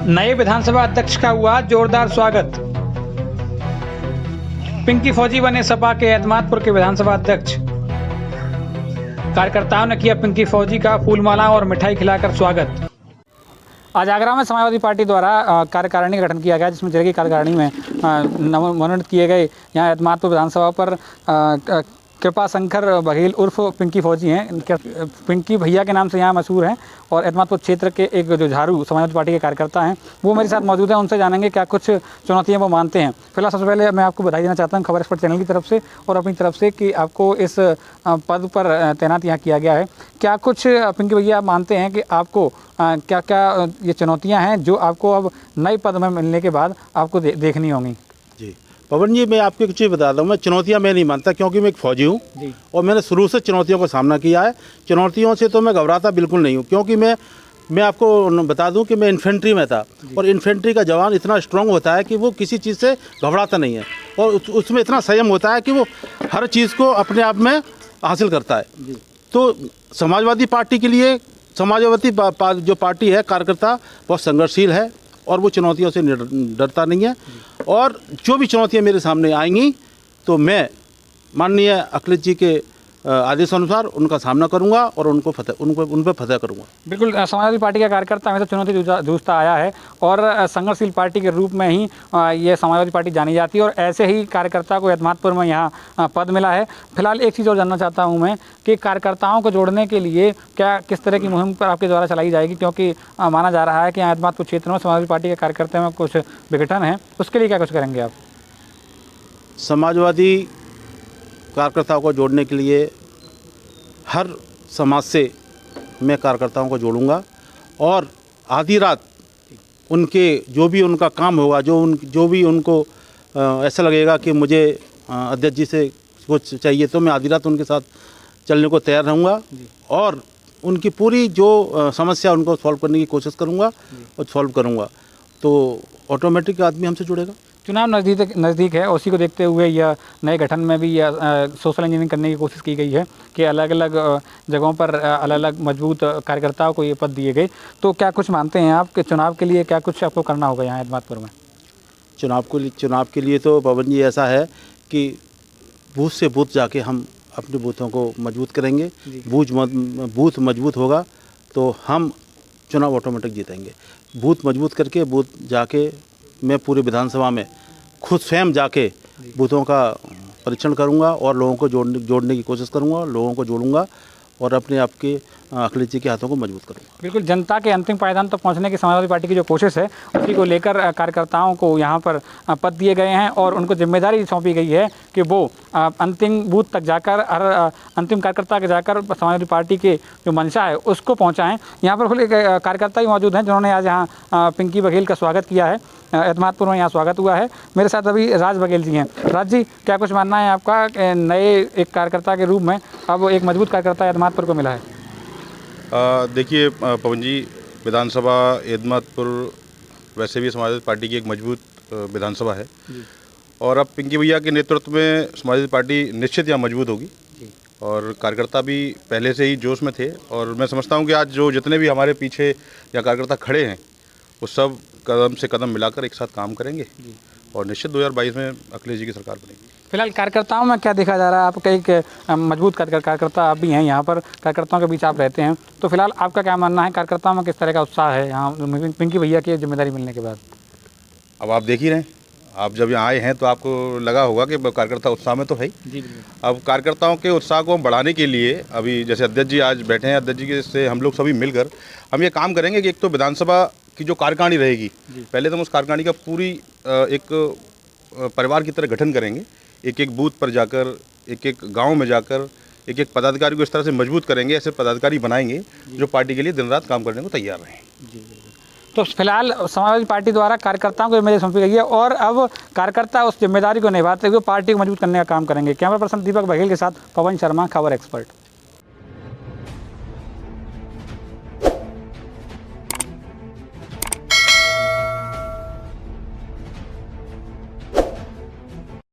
नए विधानसभा अध्यक्ष का हुआ जोरदार स्वागत। पिंकी फौजी बने सपा के एतमादपुर के विधानसभा अध्यक्ष। कार्यकर्ताओं ने किया पिंकी फौजी का फूलमाला और मिठाई खिलाकर स्वागत। आज आगरा में समाजवादी पार्टी द्वारा कार्यकारिणी का गठन किया गया, जिसमें जिले की कार्यकारिणी में मनोनीत किए गए यहाँ एतमादपुर विधानसभा पर कृपा शंकर बघेल उर्फ पिंकी फौजी हैं। पिंकी भैया के नाम से यहाँ मशहूर हैं और एतमादपुर क्षेत्र के एक जो झाड़ू समाजवादी पार्टी के कार्यकर्ता हैं वो मेरे साथ मौजूद हैं। उनसे जानेंगे क्या कुछ चुनौतियाँ वो मानते हैं। फिलहाल सबसे पहले मैं आपको बधाई देना चाहता हूँ खबर एक्सपर्ट चैनल की तरफ से और अपनी तरफ से कि आपको इस पद पर तैनात यहाँ किया गया है। क्या कुछ पिंकी भैया आप मानते हैं कि आपको क्या क्या ये चुनौतियाँ हैं जो आपको अब नए पद में मिलने के बाद आपको देखनी होंगी? जी पवन जी, मैं आपको एक चीज़ बताता हूँ। मैं चुनौतियाँ मैं नहीं मानता, क्योंकि मैं एक फ़ौजी हूँ और मैंने शुरू से चुनौतियों का सामना किया है। चुनौतियों से तो मैं घबराता बिल्कुल नहीं हूँ, क्योंकि मैं आपको बता दूं कि मैं इन्फेंट्री में था और इन्फेंट्री का जवान इतना स्ट्रांग होता है कि वो किसी चीज़ से घबराता नहीं है और उसमें इतना संयम होता है कि वो हर चीज़ को अपने आप में हासिल करता है। तो समाजवादी पार्टी के लिए समाजवादी जो पार्टी है कार्यकर्ता बहुत संघर्षशील है और वो चुनौतियों से डरता नहीं है। और जो भी चुनौतियां मेरे सामने आएंगी तो मैं माननीय अखिलेश जी के आदेशानुसार उनका सामना करूंगा और उन पर फतह करूंगा। बिल्कुल, समाजवादी पार्टी का कार्यकर्ता हमेशा चुनौती जूझता आया है और संघर्षशील पार्टी के रूप में ही ये समाजवादी पार्टी जानी जाती है और ऐसे ही कार्यकर्ता को एतमादपुर में यहाँ पद मिला है। फिलहाल एक चीज़ और जानना चाहता हूँ मैं कि कार्यकर्ताओं को जोड़ने के लिए क्या किस तरह की मुहिम पर आपके द्वारा चलाई जाएगी, क्योंकि माना जा रहा है कि यहाँ एतमादपुर क्षेत्र में समाजवादी पार्टी के कार्यकर्ता में कुछ विघटन है, उसके लिए क्या कुछ करेंगे आप? समाजवादी कार्यकर्ताओं को जोड़ने के लिए हर समाज से मैं कार्यकर्ताओं को जोड़ूंगा और आधी रात उनके जो भी उनका काम होगा, जो भी उनको ऐसा लगेगा कि मुझे अध्यक्ष जी से कुछ चाहिए, तो मैं आधी रात उनके साथ चलने को तैयार रहूँगा और उनकी पूरी जो समस्या उनको सॉल्व करने की कोशिश करूँगा और सॉल्व करूँगा। तो ऑटोमेटिक आदमी हमसे जुड़ेगा। चुनाव नज़दीक है, उसी को देखते हुए यह नए गठन में भी यह सोशल इंजीनियरिंग करने की कोशिश की गई है कि अलग अलग जगहों पर अलग अलग मजबूत कार्यकर्ताओं को ये पद दिए गए। तो क्या कुछ मानते हैं आप कि चुनाव के लिए क्या कुछ आपको करना होगा यहाँ एतमादपुर में? चुनाव के लिए तो पवन जी ऐसा है कि बूथ से बूथ जाके हम अपने बूथों को मजबूत करेंगे। बूथ मजबूत होगा तो हम चुनाव ऑटोमेटिक जीतेंगे। बूथ मजबूत करके बूथ जाके मैं पूरे विधानसभा में खुद स्वयं जाके बूथों का परीक्षण करूंगा और लोगों को जोड़ने की कोशिश करूंगा, लोगों को जोड़ूंगा और अपने आप के अखिलेश जी के हाथों को मजबूत करूंगा। बिल्कुल, जनता के अंतिम पायदान तक पहुंचने की समाजवादी पार्टी की जो कोशिश है उसी को लेकर कार्यकर्ताओं को यहाँ पर पद दिए गए हैं और उनको जिम्मेदारी सौंपी गई है कि वो अंतिम बूथ तक जाकर हर अंतिम कार्यकर्ता के जाकर समाजवादी पार्टी के जो मंशा है उसको पहुँचाएँ। यहाँ पर खुले कार्यकर्ता ही मौजूद हैं जिन्होंने आज यहाँ पिंकी बघेल का स्वागत किया है। एतमादपुर में यहाँ स्वागत हुआ है। मेरे साथ अभी राज बघेल जी हैं। राज जी, क्या कुछ मानना है आपका नए एक कार्यकर्ता के रूप में अब एक मजबूत कार्यकर्ता एतमादपुर को मिला है? देखिए पवन जी, विधानसभा एतमादपुर वैसे भी समाजवादी पार्टी की एक मजबूत विधानसभा है और अब पिंकी भैया के नेतृत्व में समाजवादी पार्टी निश्चित यहाँ मजबूत होगी और कार्यकर्ता भी पहले से ही जोश में थे और मैं समझता हूँ कि आज जो जितने भी हमारे पीछे या कार्यकर्ता खड़े हैं वो सब कदम से कदम मिलाकर एक साथ काम करेंगे और निश्चित 2022 में अखिलेश जी की सरकार बनेगी। फिलहाल कार्यकर्ताओं में क्या देखा जा रहा है? आपका एक मजबूत कार्यकर्ता आप भी हैं, यहाँ पर कार्यकर्ताओं के बीच आप रहते हैं, तो फिलहाल आपका क्या मानना है? कार्यकर्ताओं में किस तरह का उत्साह है यहाँ पिंकी भैया की जिम्मेदारी मिलने के बाद? अब आप देख ही रहे हैं, आप जब यहाँ आए हैं तो आपको लगा होगा कि कार्यकर्ता उत्साह में तो है ही। अब कार्यकर्ताओं के उत्साह को बढ़ाने के लिए अभी जैसे अध्यक्ष जी आज बैठे हैं, अध्यक्ष जी से हम लोग सभी मिलकर हम ये काम करेंगे कि एक तो विधानसभा की जो कार्यकारिणी रहेगी, पहले तो हम उस कार्यकारिणी का पूरी एक परिवार की तरह गठन करेंगे। एक एक बूथ पर जाकर, एक एक गांव में जाकर एक एक पदाधिकारी को इस तरह से मजबूत करेंगे, ऐसे पदाधिकारी बनाएंगे जो पार्टी के लिए दिन रात काम करने को तैयार रहें। तो फिलहाल समाजवादी पार्टी द्वारा कार्यकर्ताओं को जिम्मेदारी सौंपी गई है और अब कार्यकर्ता उस जिम्मेदारी को निभाते हुए पार्टी को मजबूत करने का काम करेंगे। कैमरा पर्सन दीपक बघेल के साथ पवन शर्मा, खबर एक्सपर्ट।